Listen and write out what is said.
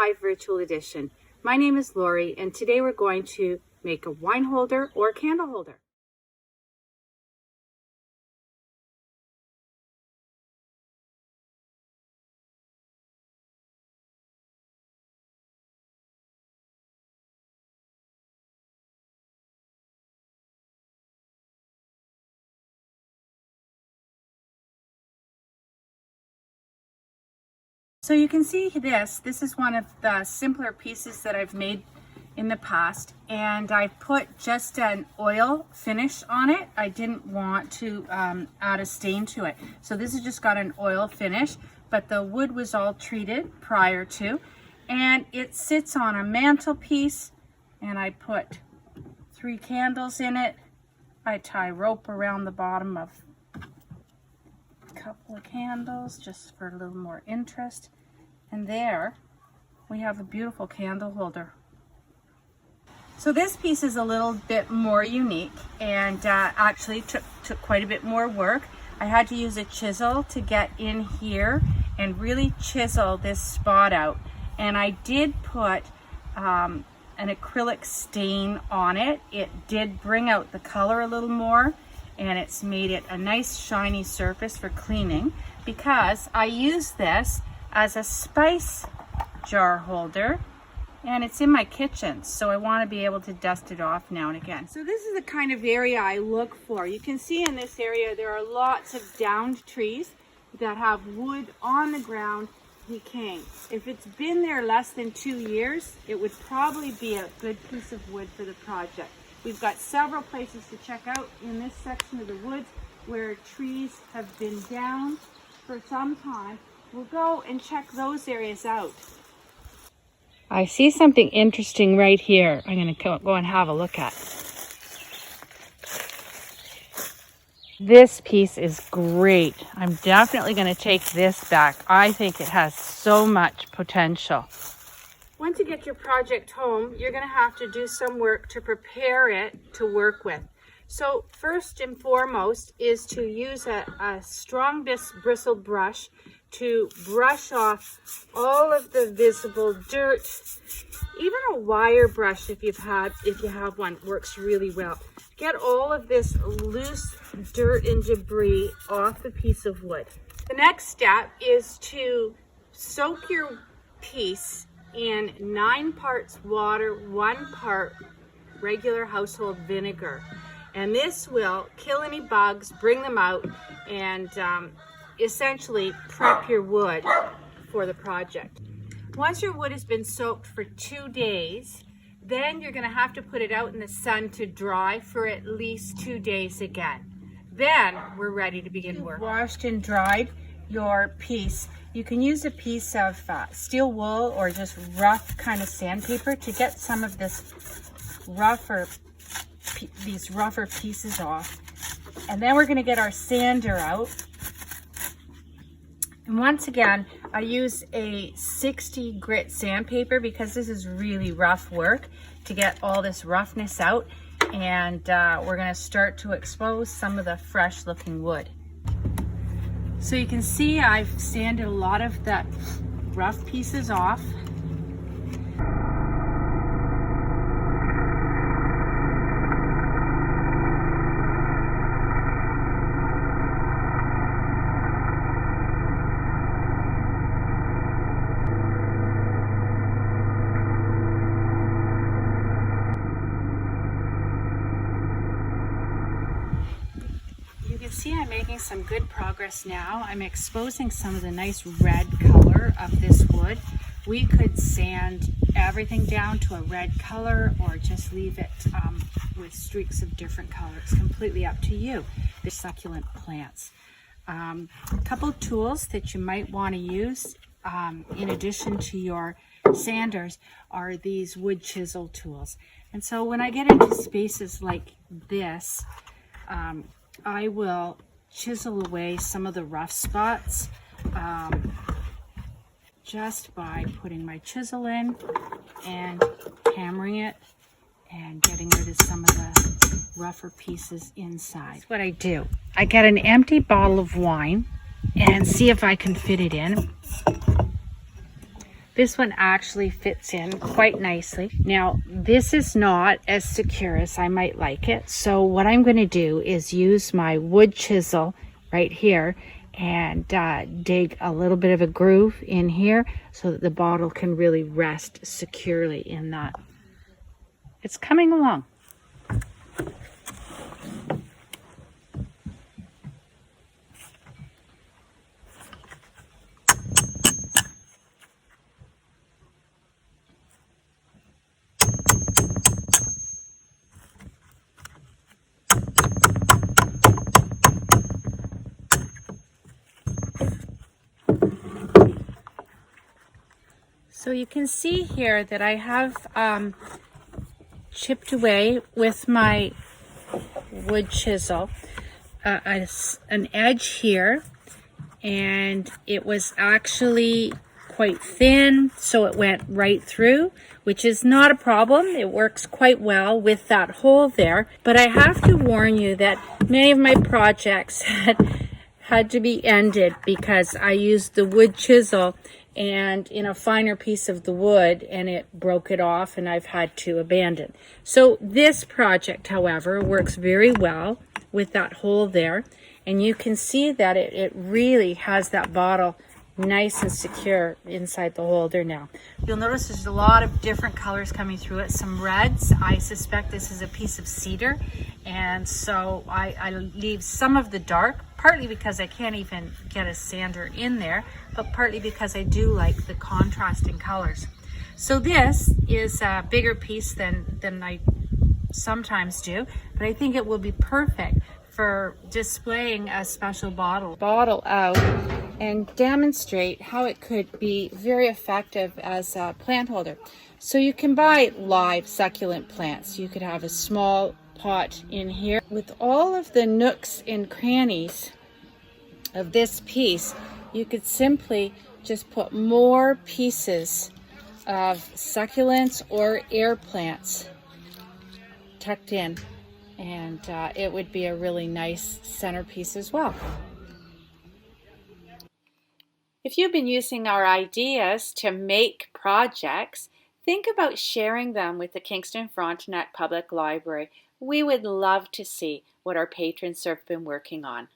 Hive Virtual Edition. My name is Lori, and today we're going to make a wine holder or candle holder. So you can see this is one of the simpler pieces that I've made in the past, and I put just an oil finish on it. I didn't want to add a stain to it. So this has just got an oil finish, but the wood was all treated prior to, and it sits on a mantelpiece, and I put 3 candles in it. I tie rope around the bottom of a couple of candles just for a little more interest. And there we have a beautiful candle holder. So this piece is a little bit more unique and actually took quite a bit more work. I had to use a chisel to get in here and really chisel this spot out. And I did put an acrylic stain on it. It did bring out the color a little more, and it's made it a nice shiny surface for cleaning, because I use this as a spice jar holder, and it's in my kitchen, so I want to be able to dust it off now and again. So this is the kind of area I look for. You can see in this area there are lots of downed trees that have wood on the ground decaying. If it's been there less than 2 years, it would probably be a good piece of wood for the project. We've got several places to check out in this section of the woods where trees have been down for some time. We'll go and check those areas out. I see something interesting right here. I'm going to go and have a look at. This piece is great. I'm definitely going to take this back. I think it has so much potential. Once you get your project home, you're going to have to do some work to prepare it to work with. So first and foremost is to use a strong bristled brush to brush off all of the visible dirt. Even a wire brush, if you have one, works really well. Get all of this loose dirt and debris off the piece of wood. The next step is to soak your piece in 9 parts water, 1 part regular household vinegar. And this will kill any bugs, bring them out, and essentially prep your wood for the project. Once your wood has been soaked for 2 days, then you're going to have to put it out in the sun to dry for at least 2 days again. Then we're ready to begin work. Washed and dried your piece. You can use a piece of steel wool or just rough kind of sandpaper to get some of this these rougher pieces off. And then we're going to get our sander out. And once again, I use a 60 grit sandpaper because this is really rough work to get all this roughness out. And we're going to start to expose some of the fresh looking wood. So you can see I've sanded a lot of the rough pieces off. See, I'm making some good progress now. I'm exposing some of the nice red color of this wood. We could sand everything down to a red color or just leave it with streaks of different colors. Completely up to you. The succulent plants. A couple of tools that you might want to use in addition to your sanders are these wood chisel tools. And so when I get into spaces like this, I will chisel away some of the rough spots just by putting my chisel in and hammering it and getting rid of some of the rougher pieces inside. That's what I do. I get an empty bottle of wine and see if I can fit it in. This one actually fits in quite nicely. Now, this is not as secure as I might like it. So what I'm going to do is use my wood chisel right here and dig a little bit of a groove in here so that the bottle can really rest securely in that. It's coming along. So you can see here that I have chipped away with my wood chisel an edge here, and it was actually quite thin, so it went right through, which is not a problem. It works quite well with that hole there. But I have to warn you that many of my projects had to be ended because I used the wood chisel and in a finer piece of the wood, and it broke it off, and I've had to abandon. So this project, however, works very well with that hole there, and you can see that it really has that bottle nice and secure inside the holder now. You'll notice there's a lot of different colors coming through it. Some reds. I suspect this is a piece of cedar, and so I leave some of the dark, partly because I can't even get a sander in there, but partly because I do like the contrasting colors. So this is a bigger piece than I sometimes do, but I think it will be perfect for displaying a special bottle out and demonstrate how it could be very effective as a plant holder. So you can buy live succulent plants. You could have a small pot in here with all of the nooks and crannies of this piece. You could simply just put more pieces of succulents or air plants tucked in, and it would be a really nice centerpiece as well. If you've been using our ideas to make projects, think about sharing them with the Kingston Frontenac Public Library. We would love to see what our patrons have been working on.